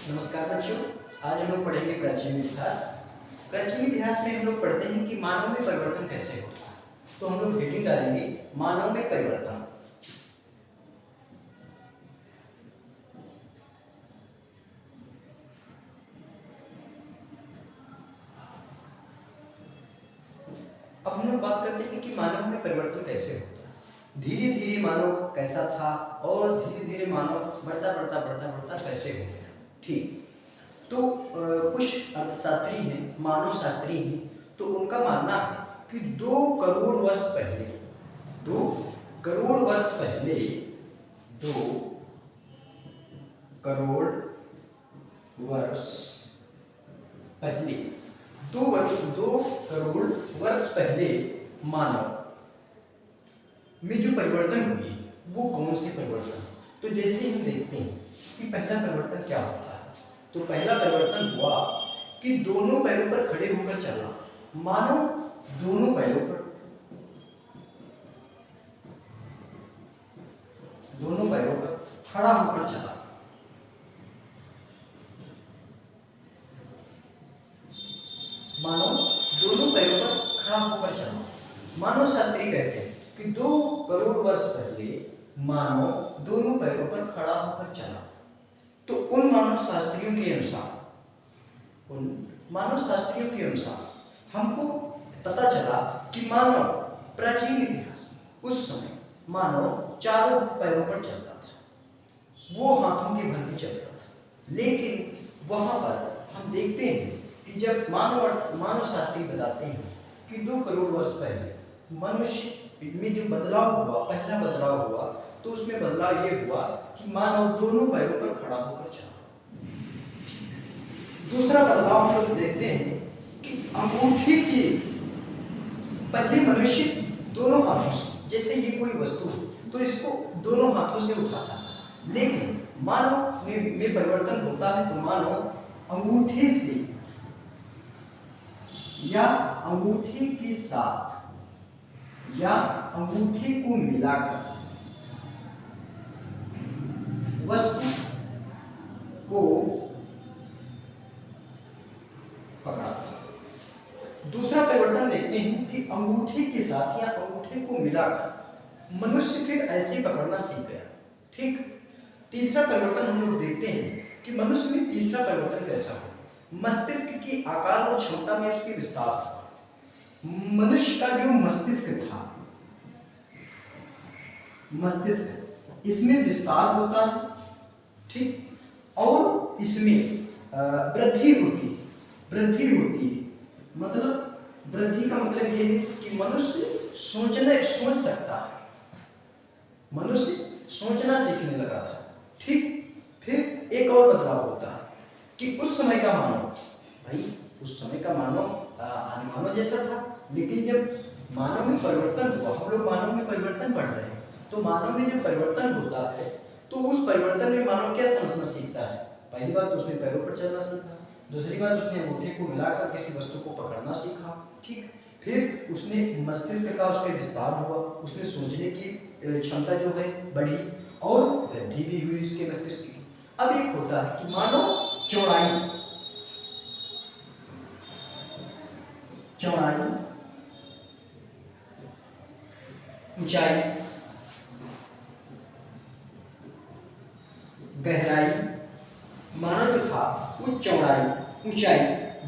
नमस्कार बच्चों। आज हम लोग पढ़ेंगे प्राचीन इतिहास। प्राचीन इतिहास में हम लोग पढ़ते हैं कि मानव में परिवर्तन कैसे होता है। तो हम लोग हेडिंग डालेंगे मानव में परिवर्तन। अब हम लोग बात करते हैं कि मानव में परिवर्तन कैसे होता है। धीरे धीरे मानव कैसा था और धीरे धीरे मानव बढ़ता कैसे हो गया। ठीक। तो कुछ अर्थशास्त्री हैं, मानव शास्त्री हैं, तो उनका मानना है कि 2 करोड़ वर्ष पहले 2 करोड़ वर्ष पहले 2 करोड़ वर्ष पहले मानव में जो परिवर्तन हुई वो कौन से परिवर्तन। तो जैसे हम देखते हैं कि पहला परिवर्तन क्या होता है। तो पहला परिवर्तन हुआ कि दोनों पैरों पर खड़े होकर चलना। मानव दोनों पैरों पर खड़ा होकर चला। मानव दोनों पैरों पर खड़ा होकर चला। मानव शास्त्री कहते हैं कि 2 करोड़ वर्ष पहले मानव दोनों पैरों पर खड़ा होकर चला। तो उन मानव शास्त्रियों के अनुसार हमको पता चला कि मानव प्राचीन इतिहास में उस समय मानव चारों पैरों पर चलता था, वो हाथों के बल भी चलता था। लेकिन वहां पर हम देखते हैं कि जब मानव शास्त्री बताते हैं कि 2 करोड़ वर्ष पहले मनुष्य में जो बदलाव हुआ, पहला बदलाव हुआ, तो उसमें बदलाव ये हुआ कि मानव दोनों पैरों पर खड़ा होकर चला। दूसरा बदलाव हम लोग देखते हैं कि अंगूठी की, पहले मनुष्य दोनों हाथों से, जैसे ये कोई वस्तु तो इसको दोनों हाथों से उठाता था। लेकिन मानव में परिवर्तन होता है तो मानव अंगूठे से या अंगूठी के साथ या अंगूठी को मिलाकर वस्तु को पकड़ाता। दूसरा परिवर्तन देखते हैं कि अंगूठी के साथ या अंगूठे को मिलाकर मनुष्य फिर ऐसे पकड़ना सीख गया। ठीक। तीसरा परिवर्तन हम लोग देखते हैं कि मनुष्य में तीसरा परिवर्तन कैसा हो, मस्तिष्क की आकार और क्षमता में उसके विस्तार हुआ। मनुष्य का जो मस्तिष्क इसमें विस्तार होता है। ठीक। और इसमें वृद्धि होती है। मतलब वृद्धि का मतलब ये है कि मनुष्य सोच सकता है, मनुष्य सोचना सीखने लगा था। ठीक। फिर एक और बदलाव होता है कि उस समय का मानव मानव जैसा था। लेकिन जब मानव में परिवर्तन हुआ, हम लोग मानव में परिवर्तन पढ़ रहे हैं, तो मानव में जब परिवर्तन होता है तो उस परिवर्तन में मानव क्या समझना सीखता है। पहली बात तो उसने पैरों पर चलना सीखा, दूसरी बात उसने अंगूठे को मिलाकर किसी वस्तु को पकड़ना सीखा। ठीक। फिर उसने मस्तिष्क का उसके विस्तार हुआ, उसने सोचने की क्षमता जो है बढ़ी और वृद्धि भी हुई उसके मस्तिष्क की। अब एक होता है कि मानव चौड़ाई, ऊंचाई, गहराई। मानव जो था वो चौड़ाई, ऊंचाई,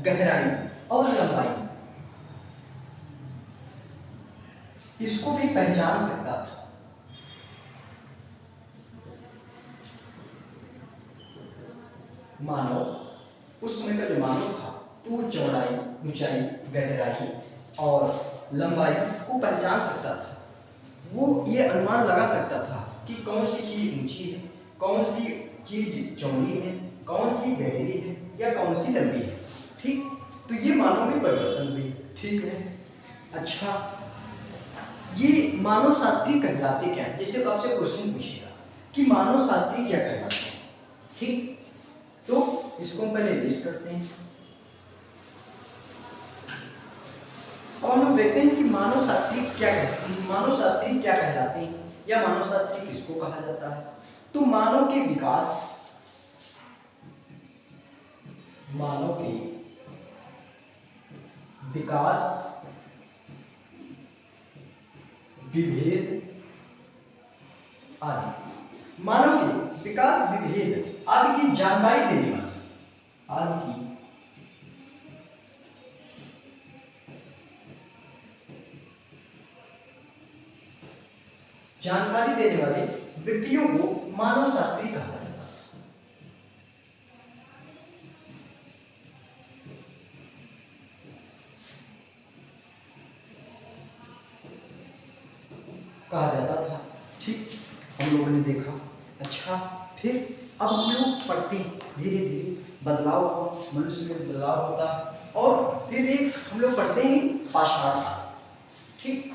गहराई और लंबाई इसको भी पहचान सकता था। मानव उस समय का जो मानव था तो वो चौड़ाई, ऊंचाई, गहराई और लंबाई को पहचान सकता था। वो ये अनुमान लगा सकता था कि कौन सी चीज ऊंची है, कौन सी चीज चौड़ी है, कौन सी गहरी है या कौन सी लंबी है। ठीक। तो ये मानव में परिवर्तन हुई। ठीक है। अच्छा, ये मानव शास्त्री कहलाते क्या है। जैसे आपसे क्वेश्चन पूछेगा कि मानव शास्त्री क्या कहलाते हैं। ठीक। तो इसको हम पहले लिस्ट करते हैं और हम लोग देखते हैं कि मानव शास्त्री क्या कहलाते हैं या मानव शास्त्री किसको कहा जाता है। तो मानव के विकास मानव के विकास, विभेद आदि। मानव के विकास, विभेद आदि की जानकारी देने वाली, आदि की जानकारी देने वाले व्यक्तियों को मानव शास्त्री कहा जाता है। कहा जाता था। ठीक, हम लोगों ने देखा। अच्छा, फिर अब हम लोग पढ़ते हैं, धीरे धीरे बदलाव, मनुष्य में बदलाव होता है। और फिर एक हम लोग पढ़ते हैं पाषाण काल। ठीक,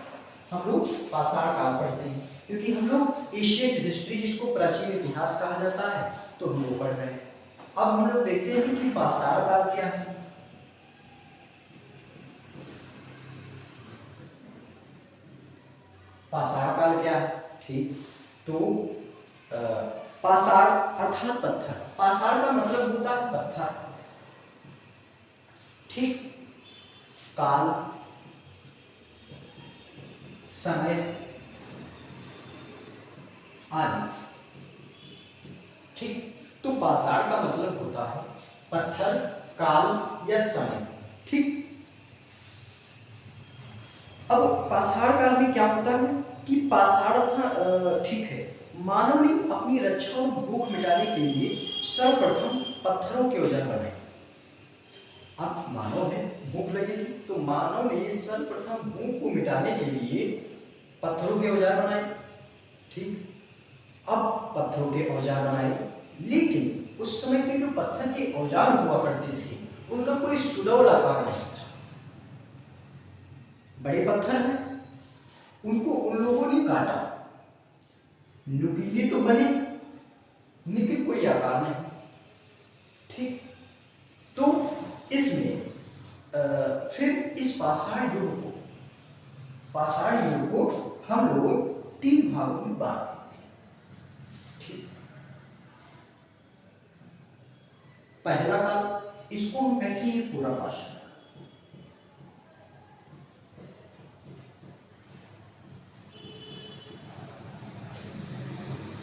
हम लोग पाषाण काल पढ़ते हैं क्योंकि हम लोग एशियन हिस्ट्री, जिसको प्राचीन इतिहास कहा जाता है, तो हम लोग पढ़ रहे हैं। अब हम लोग देखते हैं कि पाषाण काल क्या है। पाषाण काल क्या है? ठीक, तो पाषाण अर्थात पत्थर। पाषाण का मतलब होता है पत्थर। ठीक, काल, समय आदि। ठीक, तो पाषाण का मतलब होता है पत्थर, काल या समय। ठीक, अब पाषाण काल में क्या होता है कि पाषाण ठीक है, मानव ने अपनी रक्षा और भूख मिटाने के लिए सर्वप्रथम पत्थरों के औजार बनाए। अब मानव है, भूख लगेगी, तो मानव ने सर्वप्रथम भूख को मिटाने के लिए पत्थरों के औजार बनाए। ठीक, अब पत्थरों के औजार बनाए, लेकिन उस समय के जो पत्थर के औजार हुआ करते थे, उनका कोई सुडौल आकार नहीं था। बड़े पत्थर हैं, उनको उन लोगों ने काटा, नुकीले तो बने लेकिन कोई आकार नहीं। ठीक, तो इसमें फिर इस पाषाण युग को हम लोग 3 भागों में बांट देते हैं। ठीक, पहला काल, इसको हम कहते हैं पूरा पाषाण।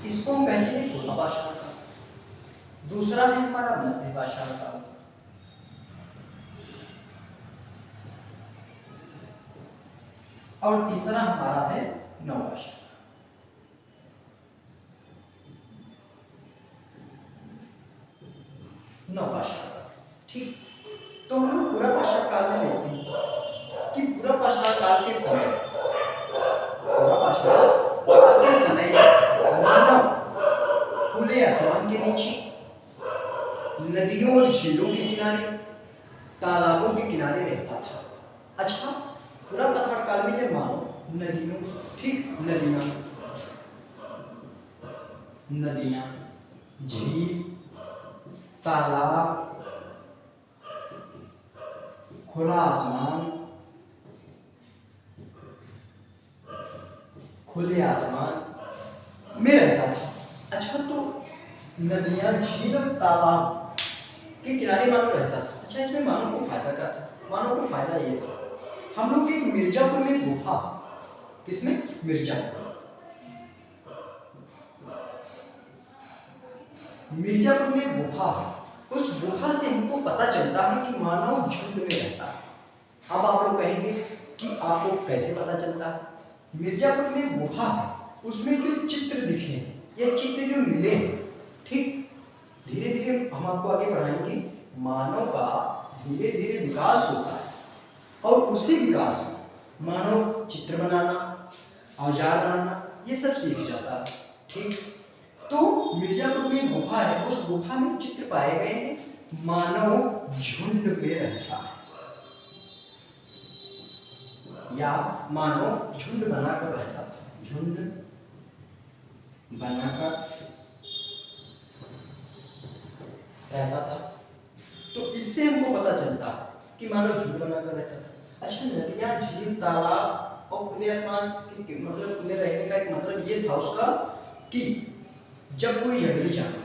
इसको हम कहते हैं पूरा पाषाण काल। दूसरा है हमारा मध्य पाषाण काल। और तीसरा हमारा है नवपाषाण। नवपाषाण काल। ठीक, तो हम लोग पूरा पाषाण काल में देखते हैं कि पूरा पाषाण काल के समय, पूरा पाषाण काल के समय मानव खुले आसमान के नीचे, नदियों और झीलों के किनारे, तालाबों के किनारे रहता था। अच्छा, पूरा पाषाण काल में जब मानव नदियों, ठीक, नदियां, झील, तालाब, खुला आसमान, खुले आसमान में रहता था। अच्छा, तो नदियां, झील और तालाब के किनारे मानव रहता था। अच्छा, इसमें मानव को फायदा क्या था? मानव को फायदा ये था, हम लोग एक मिर्जापुर में गुफा, किसमें? मिर्जापुर में गुफा है। उस गुफा से हमको पता चलता है कि मानव झुंड में रहता है। अब आप लोग कहेंगे कि आपको कैसे पता चलता है? मिर्जापुर में गुफा है, उसमें जो चित्र दिखे, ये चित्र जो मिले, ठीक, धीरे धीरे हम आपको आगे बढ़ाएंगे। मानव का धीरे धीरे विकास होता है और उसी विकास में मानव चित्र बनाना, औजार बनाना, ये सब सीख जाता है। ठीक, तो मिर्जापुर में गुफा है, उस गुफा में चित्र पाए गए हैं। मानव झुंड में रहता है या मानव झुंड बनाकर रहता था। झुंड बनाकर रहता था, तो इससे हमको पता चलता है कि मानव झुंड बनाकर रहता था। अच्छा, नदियां, झील, तालाब और खुले आसमान के मतलब खुले रहने का एक मतलब ये था उसका कि जब कोई जंगली जानवर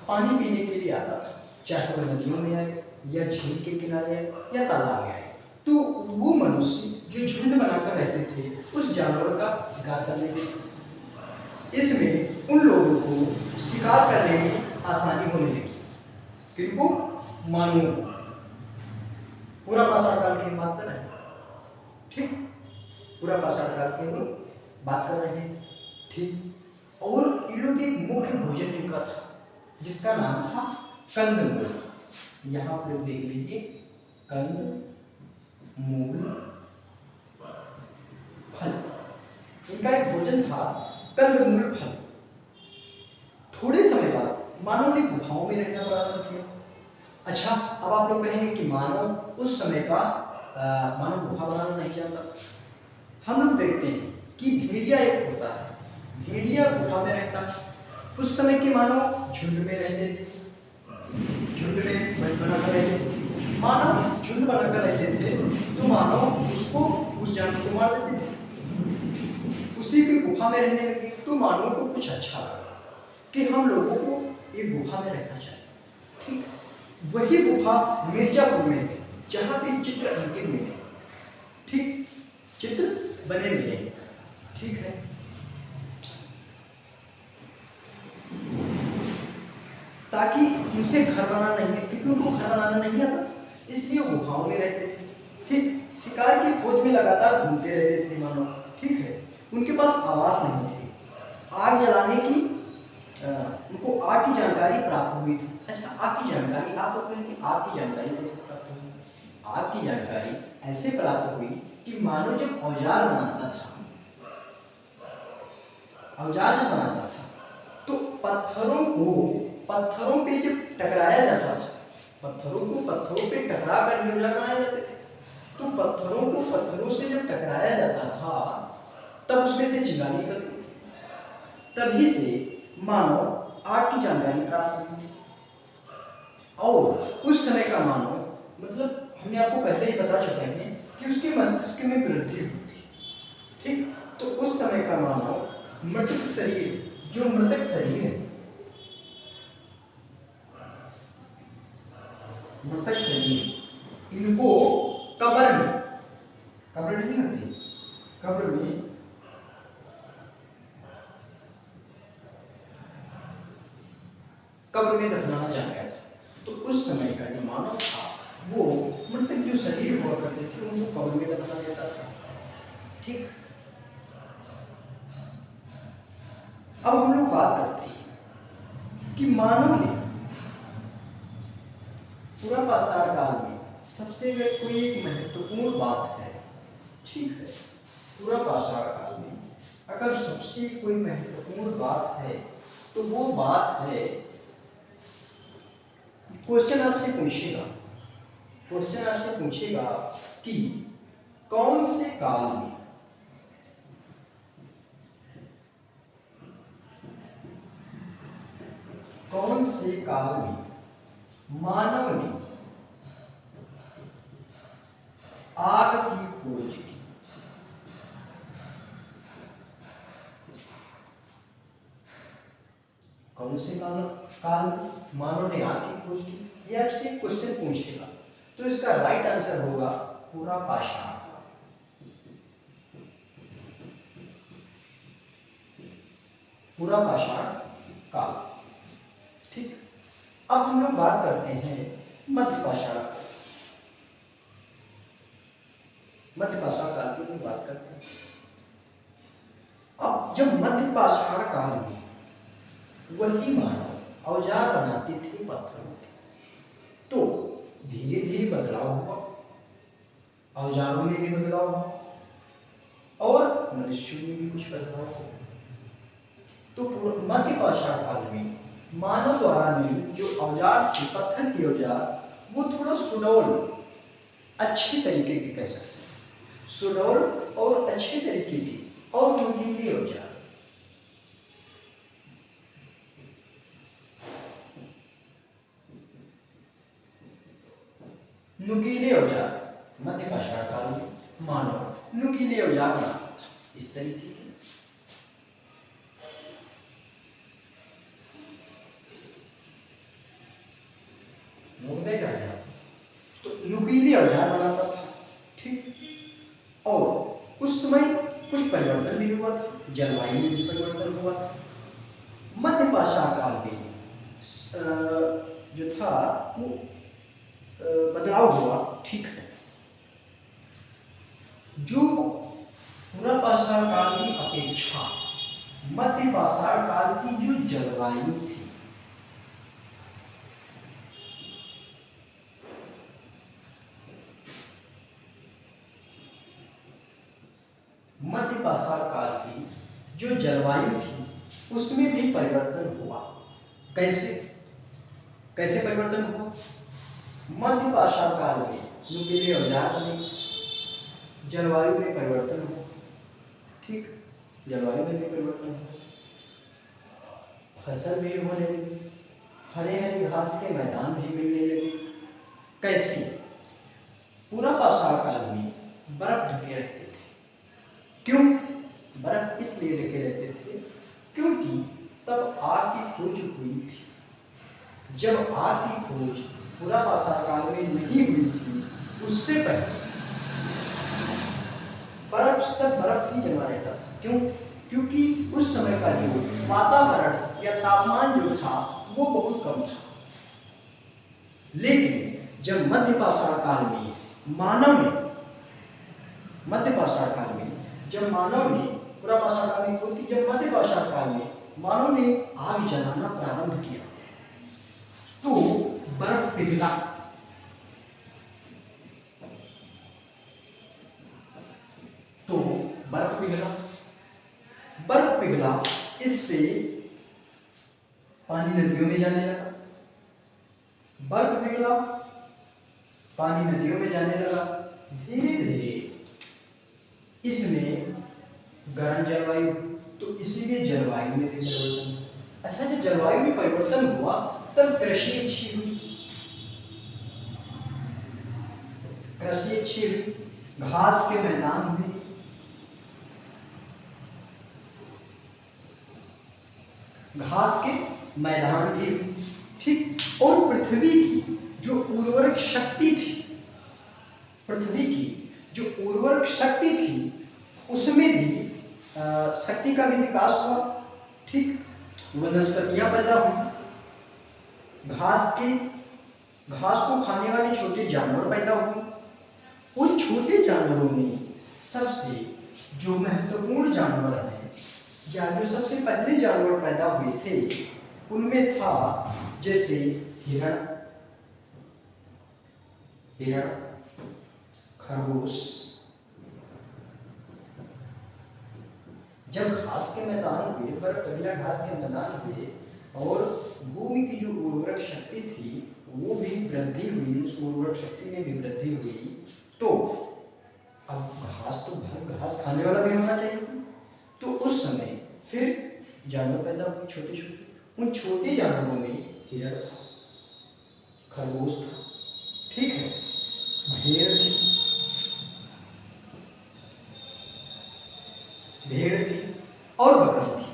पानी पीने के लिए आता था, चाहे वो नदियों में आए या झील के किनारे आए या तालाब में आए, तो वो मनुष्य जो झुंड बनाकर रहते थे उस जानवर का शिकार कर लेते थे। इसमें उन लोगों को शिकार करने में आसानी होने लगी। किनको? मानवों को। पूरा पाषाण काल की बात कर रहे हैं, ठीक, पूरा पाषाण काल की हम बात कर रहे हैं, ठीक। और इन लोग एक मुख्य भोजन इनका था जिसका नाम था कंदमूल। यहाँ आप लोग देख लीजिए, कंदमूल फल, इनका एक भोजन था कंदमूल फल। थोड़े समय बाद मानव ने गुफाओं में रहना प्रारंभ किया। अच्छा, अब आप लोग कहेंगे कि मानव उस समय का मानव गुफा बनाना नहीं जानता। हम लोग देखते हैं कि भेड़िया एक होता है, भेड़िया गुफा में रहता है। उस समय के मानव झुंड में रहते थे, झुंड में बनाकर रहते थे। मानव झुंड बनाकर रहते थे तो मानव उसको, उस जानवर को मार देते थे। उसी की गुफा में रहने लगे तो मानव को कुछ अच्छा लगा कि हम लोगों को एक गुफा में रहना चाहिए, ठीक। वही गुफा मिर्जापुर में है जहाँ पे चित्र अंकित मिले, ठीक, चित्र बने मिले, ठीक है। ताकि उनसे घर बनाना नहीं है, क्योंकि उनको घर बनाना नहीं आता, इसलिए गुफाओं में रहते थे, ठीक। शिकार की खोज में लगातार घूमते रहते थे मानव, ठीक है। उनके पास आवास नहीं थी, आग जलाने की उनको आग की जानकारी प्राप्त हुई थी। अच्छा, आग की जानकारी आप लोग कहेंगे आग की जानकारी कैसे प्राप्त हुई? आग की जानकारी ऐसे प्राप्त हुई कि मानव जब औजार बनाता था, औजार जब बनाता था तो पत्थरों पे जब टकराया जाता था, पत्थरों पे टकरा कर ही औजार बनाए जाते थे। तो पत्थरों से जब टकराया जाता था तब उसमें से चिंगारी निकलती, तभी से मानव आग की जानकारी प्राप्त हुई। और उस समय का मानव, मतलब हमने आपको पहले ही बता चुके हैं कि उसके मस्तिष्क में वृद्धि हुई थी, ठीक। तो उस समय का मानव मृतक शरीर, जो मृतक शरीर है, मृतक शरीर, इनको कब्र नहीं होती, कब्र में दफनाना चाह गया था। तो उस समय का जो मानव था वो मृतक जो शरीर हुआ करते थे उनको कब्र में दफना देता था, ठीक। अब हम लोग बात करते हैं कि मानव ने पूरा पाषाण काल में सबसे कोई एक महत्वपूर्ण बात है, ठीक है। पूरा पाषाण काल में अगर सबसे कोई महत्वपूर्ण बात है तो वो बात है, क्वेश्चन आपसे पूछेगा कि कौन से काल में मानव ने आग की खोज की? कौन से काल में मानव ने आग की खोज की, ये आपसे क्वेश्चन पूछेगा। तो इसका राइट आंसर होगा पूरा पाषाण काल, पूरा पाषाण काल, ठीक। अब हम लोग बात करते हैं मध्य पाषाण काल, मध्य पाषाण काल की हम बात करते हैं। अब जब मध्य पाषाण काल में वही मानव औजार बनाते थे पत्थरों के, तो धीरे धीरे बदलाव हुआ, औजारों में भी बदलाव हुआ और मनुष्यों में भी कुछ बदलाव हुआ। तो मध्य पाषाण काल में मानव द्वारा निर्मित जो औजार थे, पत्थर के औजार, वो थोड़ा सुडौल, अच्छे तरीके के कह सकते हैं, सुडौल और अच्छे तरीके के और नुकीले औजार, नुकीले औजार मध्य पाषाण काल में मानव नुकीले औजार बनाता था, इस तरीके के। मुद्दे क्या है? नुकीले औजार बनाता था। ठीक, और उस समय कुछ परिवर्तन भी हुआ था, जलवायु में भी परिवर्तन हुआ था। मध्य पाषाण काल में जो था वो बदलाव हुआ। ठीक है, जो पूरा पाषाण काल की अपेक्षा मध्य पाषाण काल की जो जलवायु थी, मध्य पाषाण काल की जो जलवायु थी उसमें भी परिवर्तन हुआ। कैसे कैसे परिवर्तन हुआ? मध्य पाषाण काल में नुकीले औजार बने, जलवायु में परिवर्तन हुआ। ठीक, जलवायु में भी परिवर्तन हुआ, फसल भी होने लगी, हरे हरे घास के मैदान भी मिलने लगे। कैसे? पूरा पाषाण काल में बर्फ ढके रहते थे। क्यों बर्फ इसलिए ढके रहते थे? क्योंकि तब आग की खोज हुई थी। जब आग की खोज पूरा पाषाण काल में नहीं हुई थी, उससे पहले बर्फ सब बर्फ ही जमा रहता था। क्यों? क्योंकि उस समय का जो वातावरण या तापमान जो था वो बहुत कम था। लेकिन जब मध्य पाषाण काल में मानव ने जब मानव ने पूरा पाषाण काल में खोज की, जब मध्य पाषाण काल में मानव ने आग जलाना प्रारंभ किया तो बर्फ पिघला। बर्फ पिघला, इससे पानी नदियों में जाने लगा। बर्फ पिघला, पानी नदियों में जाने लगा। धीरे धीरे इसमें गर्म जलवायु, तो इसीलिए जलवायु में भी परिवर्तन हुआ। अच्छा, जब जलवायु में परिवर्तन हुआ तब कृषि अच्छी हुई, घास के मैदान हुए, घास के मैदान भी हुई। ठीक, और पृथ्वी की जो उर्वरक शक्ति थी, उसमें भी शक्ति का भी विकास हुआ। ठीक, वनस्पतियां पैदा हुई, घास को खाने वाले छोटे जानवर पैदा हुए। उन छोटे जानवरों में सबसे जो महत्वपूर्ण जानवर है या जो सबसे पहले जानवर पैदा हुए थे उनमें था जैसे हिरण, खरगोश। जब घास के मैदान हुए, बर्फ पिघला, घास के मैदान हुए और भूमि की जो उर्वरक शक्ति थी वो भी वृद्धि हुई, उस उर्वरक शक्ति में भी वृद्धि हुई, तो अब घास खाने वाला भी होना चाहिए। तो उस समय फिर जानवर पैदा हुए छोटे छोटे। उन छोटे जानवरों में हिरण था, खरगोश था, ठीक है, भेड़ थी और बकरी थी।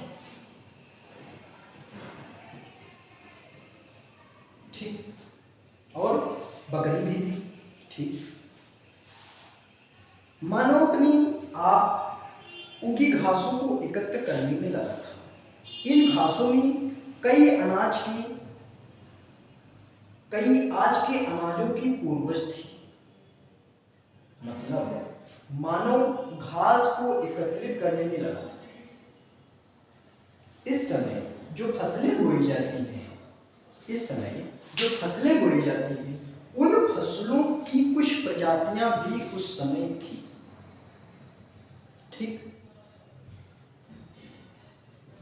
ठीक, और बकरी भी थी। ठीक, मानव अपनी आप उगी घासों को एकत्र करने में लगा था। इन घासों में कई आज के अनाजों की पूर्वज थी। मतलब मानव घास को एकत्रित करने में लगा था। इस समय जो फसलें बोई जाती हैं, उन फसलों की कुछ प्रजातियां भी उस समय थी। ठीक,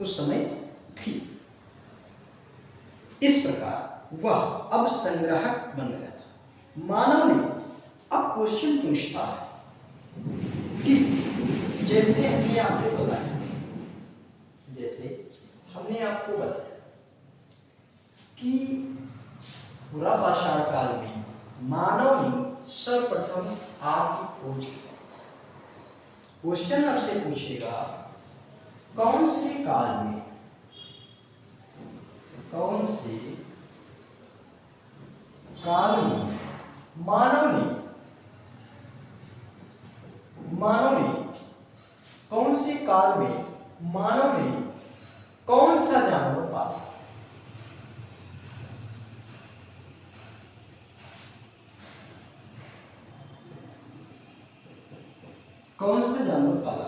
उस समय थी। इस प्रकार वह अब संग्राहक बन गया था। मानव ने अब क्वेश्चन पूछता है कि जैसे हमने आपको बताया कि पूरा पाषाण काल में मानव ने सर्वप्रथम आग की खोज की। क्वेश्चन आपसे पूछेगा कौन से काल में मानव ने मानव ने कौन से काल में मानव ने कौन सा जानवर पाला? कौन सा जानवर पाला?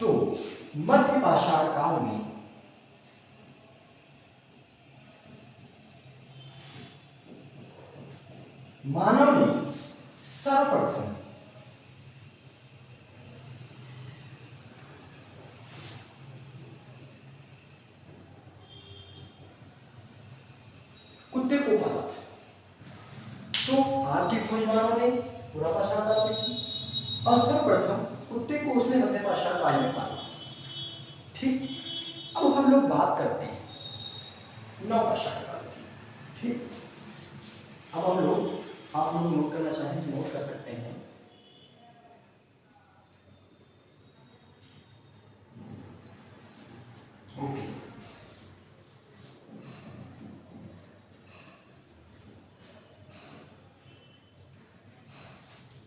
तो मध्य पाषाण काल में मानव ने सर्वप्रथम कुत्ते को पाला था। तो आज के खोजमानों ने पूरा पाषाण काल में की और सर्वप्रथम कुत्ते को उसने मध्य पाषाण काल में पाला। ठीक, अब हम लोग बात करते हैं नव पाषाण काल की। ठीक, अब हम लोग आप लोग नोट करना चाहें नोट कर सकते हैं। ओके,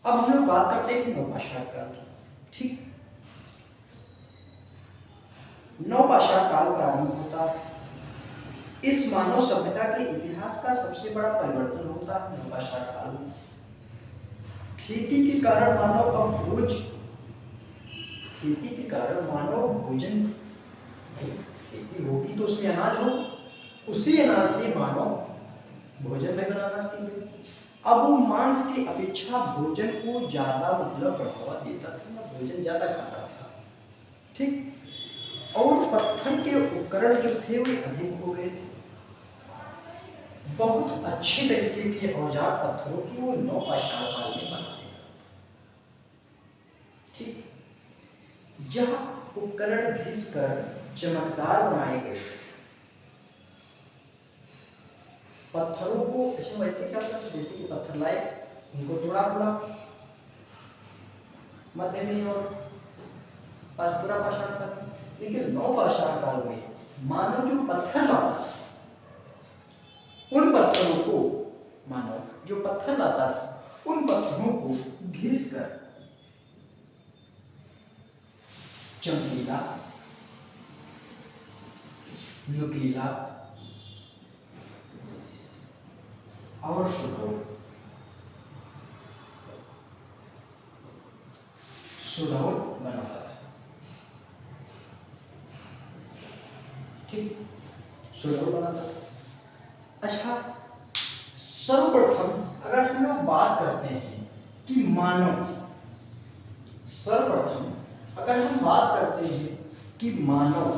अब हम लोग बात करते हैं नवपाषाण काल की। ठीक, नवपाषाण काल प्रारंभ होता है। इस मानव सभ्यता के इतिहास का सबसे बड़ा परिवर्तन होता है नवपाषाण काल में। खेती के कारण मानव भोजन, खेती होगी तो उसमें अनाज हो, उसी अनाज से मानव भोजन में बनाना सीखे। अब वो मांस की अपेक्षा भोजन को ज्यादा बढ़ावा देता था, भोजन ज्यादा खाता था। ठीक, और पत्थर के उपकरण जो थे वे अधिक हो गए थे। बहुत अच्छे तरीके के औजार पत्थरों की वो नवपाषाण काल में बनाते थे। ठीक, यह उपकरण घिसकर चमकदार बनाए गए थे। पत्थरों को वैसे क्या था, जैसे कि पत्थर लाए उनको तोड़ा मध्य में और पूरा पाषाण काल। लेकिन नवपाषाण काल में मानव जो पत्थर लाता था, उन पत्थरों को मानव जो पत्थर लाता था उन पत्थरों को घिसकर चमकीला, नुकीला और सुडौल बनाता था। ठीक, सुडौल बनाता था। अच्छा, सर्वप्रथम अगर हम लोग बात करते हैं कि सर्वप्रथम अगर हम बात करते हैं कि मानव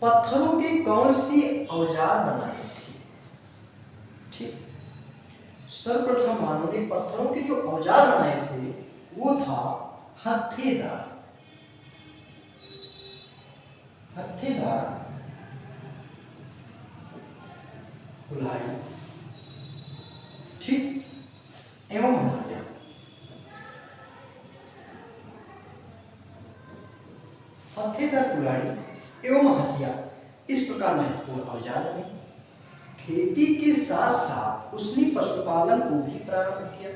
पत्थरों के कौन सी औजार बनाए थे। ठीक, सर्वप्रथम मानव ने पत्थरों के जो औजार बनाए थे वो था हथेदार, कुल्हाड़ी, ठीक, एवं हंसिया। हथेदार, कुल्हाड़ी एवं हंसिया इस प्रकार महत्वपूर्ण औजार बने। खेती के साथ साथ उसने पशुपालन को भी प्रारंभ किया।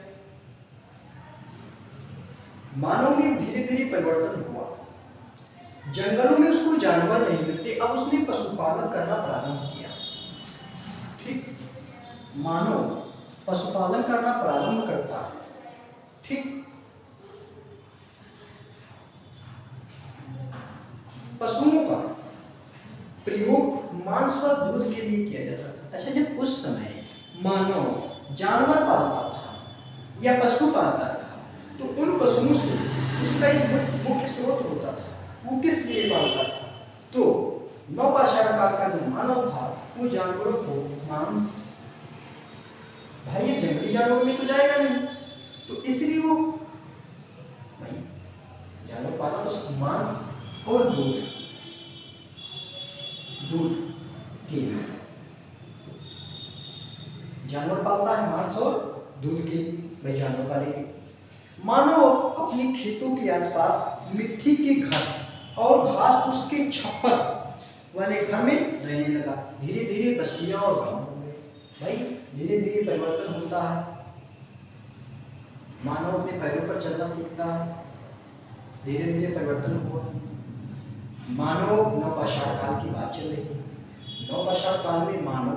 मानव में धीरे धीरे परिवर्तन हुआ। जंगलों में उसको जानवर नहीं मिलते, अब उसने पशुपालन करना प्रारंभ किया। ठीक, मानव पशुपालन करना प्रारंभ करता है। ठीक, पशुओं का प्रयोग मांस व दूध के लिए किया जाता था। अच्छा, जब उस समय मानव जानवर पालता था या पशु पालता था तो उन पशुओं से उसका एक मुख्य स्रोत होता था। वो किस लिए पालता था? तो नवपाषाण काल का जो मानव था वो जानवरों को मांस, भाई ये जंगली जानवरों में तो जाएगा नहीं, तो इसलिए वो भाई जानवर पाला तो मांस और दूध के लिए जानवर पालता है, मांस और दूध के लिए भाई जानवर पालेंगे। मानव अपने खेतों के आसपास मिट्टी के घर और घास फूस के छप्पर वाले घर में रहने लगा। धीरे धीरे बस्तियां और गांव हो गए। भाई धीरे धीरे परिवर्तन होता है। मानव अपने पैरों पर चलना सीखता है, धीरे धीरे परिवर्तन हुआ। मानव नवपाषाण काल की बात चल रही है। नवपाषाण काल में मानव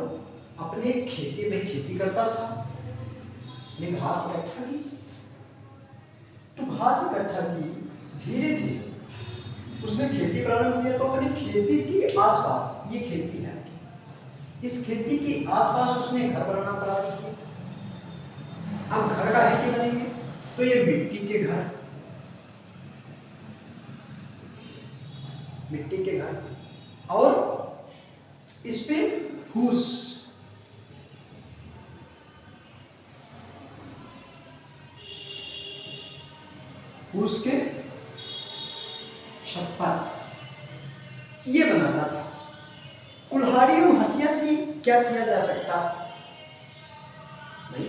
अपने खेती में खेती करता था, उसने घास इकट्ठा की, तो घास इकट्ठा की, धीरे धीरे उसने खेती प्रारंभ किया। तो अपनी खेती के आसपास, ये खेती है, इस खेती के आसपास उसने घर बनाना प्रारंभ किया। अब घर का है कि बनेंगे, तो ये मिट्टी के घर, मिट्टी के घर, और इस पे फूस, फूस के छप्पर ये बनाता था। कुल्हाड़ी और हंसिया से क्या किया जा सकता भाई,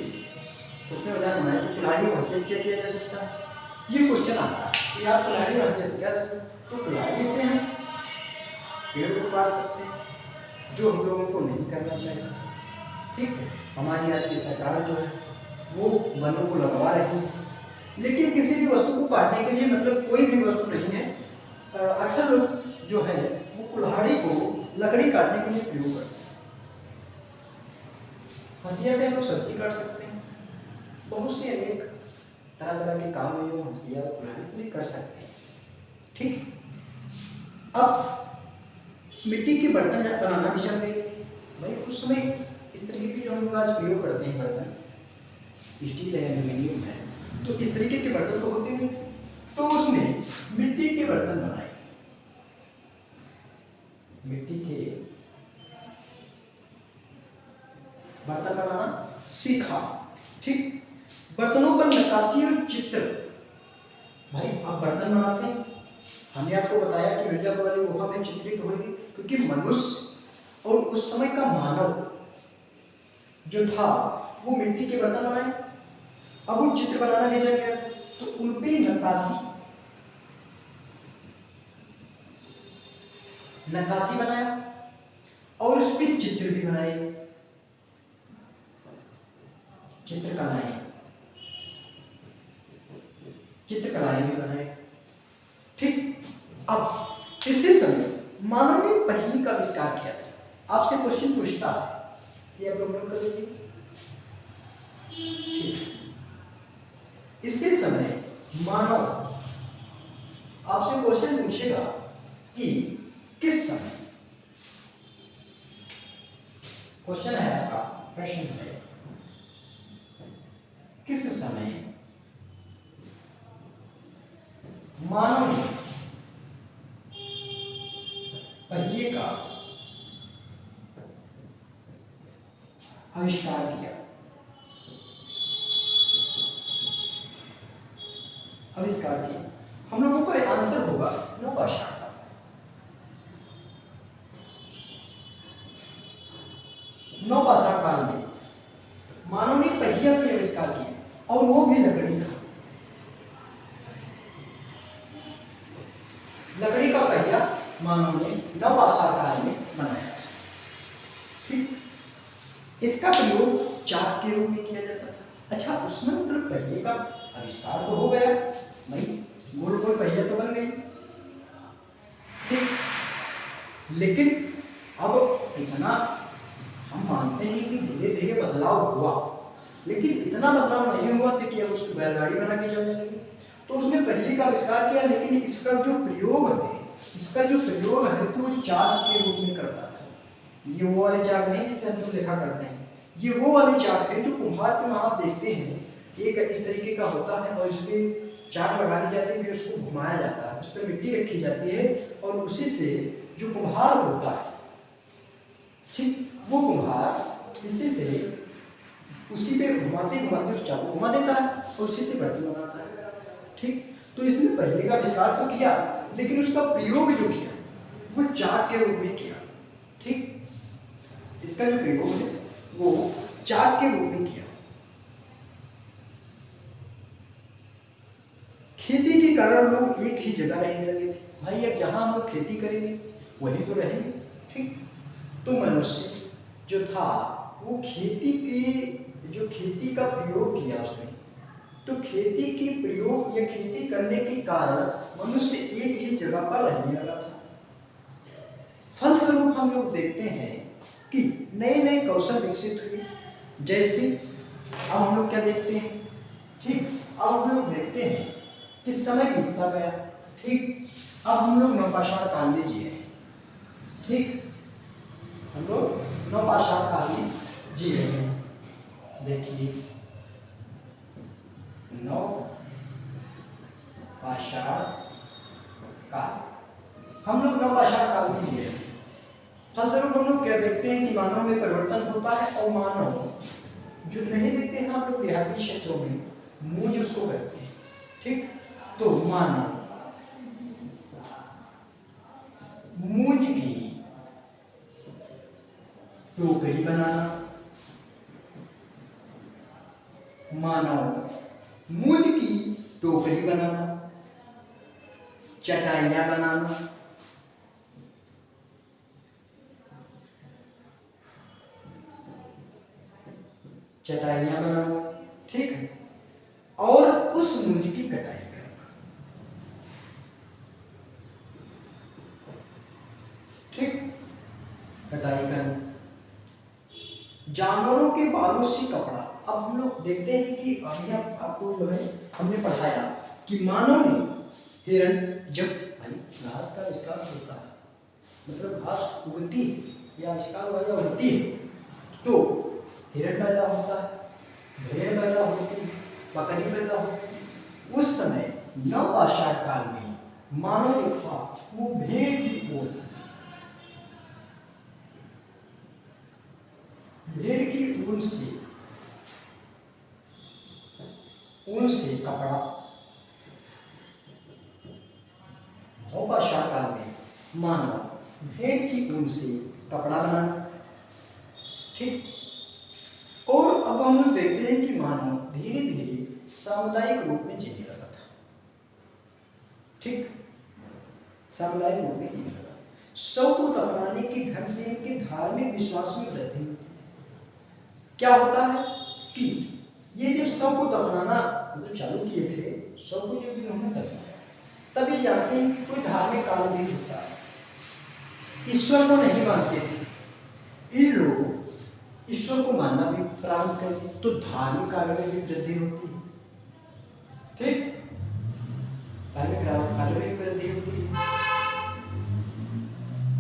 उसने औजार बनाया तो कुल्हाड़ी और हंसिया से क्या किया जा सकता है, ये क्वेश्चन आता है कि यार कुल्हाड़ी और हंसिया से क्या, तो कुल्हाड़ी से हम पेड़ को काट सकते हैं, जो हम लोगों को नहीं करना चाहिए। ठीक है, हमारी आज की सरकार जो है वो वनों को लगवा रही है, लेकिन किसी भी वस्तु को काटने के लिए, मतलब कोई भी वस्तु नहीं है, अक्सर लोग जो है वो कुल्हाड़ी को लकड़ी काटने के लिए प्रयोग करते हैं। हंसिया से हम लोग सब्जी काट सकते हैं, बहुत से अनेक तरह तरह के काम है जो हंसिया और कुल्हाड़ी से भी कर सकते हैं। ठीक, अब मिट्टी के बर्तन बनाना भी चल गए थे भाई उस समय। इस तरीके के जो हम लोग आज प्रयोग करते हैं बर्तन, स्टील है, एल्यूमिनियम है, तो इस तरीके के बर्तन तो होते नहीं, तो उसने मिट्टी के बर्तन बनाए, मिट्टी के बर्तन बनाना सीखा। ठीक, बर्तनों पर नक्काशी और चित्र, भाई आप बर्तन बनाते हैं, हमने आपको बताया कि मिर्जापुर वाली गुफा में चित्रित होगी, क्योंकि मनुष्य और उस समय का मानव जो था वो मिट्टी के बर्तन बनाए। अब वो चित्र बनाना भेजा गया तो उन पे नक्काशी बनाया और उस पे चित्र भी बनाए, चित्रकलाएं भी बनाए। ठीक, अब इसी समय मानव ने पहिए का आविष्कार किया था। आपसे क्वेश्चन पूछता है, ये आप लोग नोट कर लीजिए। इसी समय मानव आपसे क्वेश्चन पूछेगा कि किस समय, क्वेश्चन है आपका, प्रश्न है किस समय मानव ने पहिए का आविष्कार किया। हम लोगों का आंसर होगा नवपाषाण काल। नवपाषाण काल में मानव ने पहिया का आविष्कार किया और वो भी लकड़ी का, लकड़ी का पहिया मानव ने नवपाषाण काल में बनाया। ठीक, इसका प्रयोग चाक के रूप में किया जाता था। अच्छा, उसमें मतलब पहिए का आविष्कार तो हो गया, नहीं, गोल गोल पहिया तो बन गई। ठीक, लेकिन अब इतना हम मानते हैं कि धीरे धीरे बदलाव हुआ, लेकिन इतना बदलाव नहीं हुआ था कि अब उसको बैलगाड़ी बना के चलने लगे। तो उसने पहिए का आविष्कार किया, लेकिन इसका जो प्रयोग है तो वो चाक के रूप में करता था। ये वो वाले चाक नहीं जिससे हम लोग लिखा करते हैं, ये वो वाले चाक है जो कुम्हार के वहां आप देखते हैं, एक इस तरीके का होता है और इसमें चाक लगा दी जाती है, फिर उसको घुमाया जाता है, उस पर मिट्टी रखी जाती है और उसी से जो कुम्हार होता है, ठीक, वो कुम्हार इसी से उसी पे घुमाते घुमाते उस चाक को घुमा देता है और उसी से बर्तन बनाता है। ठीक, तो इसने पहिए का आविष्कार तो किया, लेकिन उसका प्रयोग जो किया वो चाक के रूप में किया। ठीक, इसका जो प्रयोग है वो चाक के रूप में किया। खेती के कारण लोग एक ही जगह रहने लगे थे। भाई अब जहां हम लोग खेती करेंगे वहीं तो रहेंगे। ठीक, तो मनुष्य जो था वो खेती का प्रयोग किया उसमें, तो खेती की प्रयोग या खेती करने के कारण मनुष्य एक ही जगह पर रहने लगा था। फलस्वरूप हम लोग देखते हैं कि नए नए कौशल विकसित हुए। जैसे अब हम लोग क्या देखते हैं, ठीक, अब हम लोग देखते हैं कि समय बीतता गया, ठीक, अब हम लोग नवपाषाण काल में जी रहे हैं, ठीक, हम लोग नवपाषाण काल में जी रहे हैं। देखिए नवपाषाण काल, हम लोग नवपाषाण काल में जी रहे हैं। फलस्वरूप हम लोग क्या देखते हैं कि मानव में परिवर्तन होता है और मानव जो नहीं देखते हैं आप लोग देहाती क्षेत्रों में मूंज उसको कहते हैं, ठीक, तो मानव मूंज की टोकरी बनाना, मानव मूंज की टोकरी बनाना, चटाइयां बनाना, चटाइयां बनाना, ठीक है, और उस मूंज की कटाई करना, ठीक, कटाई करना, जानवरों के बालों से कपड़ा। अब हम लोग देखते हैं कि अभी आपको जो है हमने पढ़ाया कि मानव ने हिरण, जब घास का आविष्कार होता है, मतलब घास उगती या आविष्कार हुआ या उगती है, तो हिरण पैदा होता है, भेड़ पैदा होती है, बकरी पैदा होती है। उस समय नवपाषाण काल में मानव जो था वो भेड़ की ऊन, भेड़ की ऊन से कपड़ा, नवपाषाण काल में मानव भेड़ की ऊन से कपड़ा बनाना, ठीक। और अब हम लोग देखते हैं कि मानव धीरे धीरे सामुदायिक रूप में जीने लगा था, ठीक, सामुदायिक रूप में जीने लगा। सौ को अपनाने के ढंग से इनके धार्मिक विश्वास में वृद्धि होती है। क्या होता है कि ये जब सौ को अपनाना मतलब चालू किए थे, सौ को जब इन्होंने अपनाया तब ये जानते हैं कि कोई धार्मिक काम नहीं होता है, ईश्वर को नहीं मानते थे। इन लोग ईश्वर को मानना भी प्रारंभ करें तो धार्मिक कार्यों में भी वृद्धि होती है, ठीक, धार्मिक कार्यों में भी वृद्धि होती है।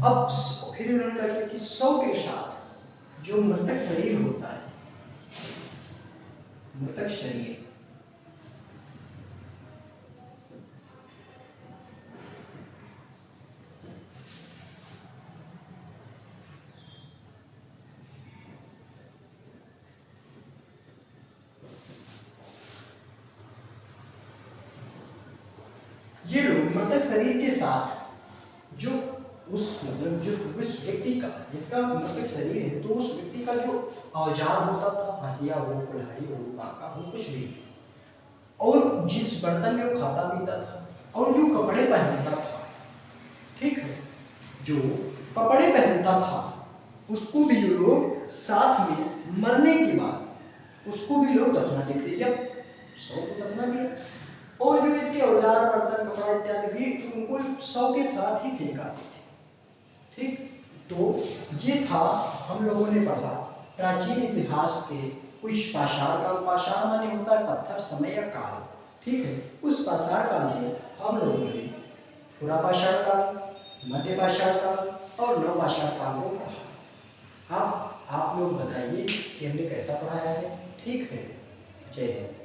अब फिर उन्होंने कहा कि सौ के साथ जो मृतक शरीर होता है, मृतक शरीर, ये लोग मृतक शरीर के साथ जो उस मतलब जो उस व्यक्ति का जिसका मृतक शरीर है, तो उस व्यक्ति का जो औजार होता था, हंसिया हो, कुल्हाड़ी हो, बाका हो, कुछ भी, और जिस बर्तन में वो खाता पीता था और जो कपड़े पहनता था, ठीक है, जो कपड़े पहनता था उसको भी जो लोग साथ में मरने के बाद उसको भी लोग दफना देते, जब सौ को दफना दिया, और जो इसके औजार बर्तन कपड़ा इत्यादि भी उनको सौ के साथ ही फेंका देते, ठीक। तो ये था हम लोगों ने पढ़ा प्राचीन इतिहास के कुछ पाषाण काल। पाषाण माने होता है पत्थर, समय या काल, ठीक है। उस पाषाण काल में हम लोगों ने पुरापाषाण काल, मध्य पाषाण काल और नवपाषाण काल को पढ़ा। आप लोग बताइए कि हमने कैसा पढ़ाया है, ठीक है। जय हिंद।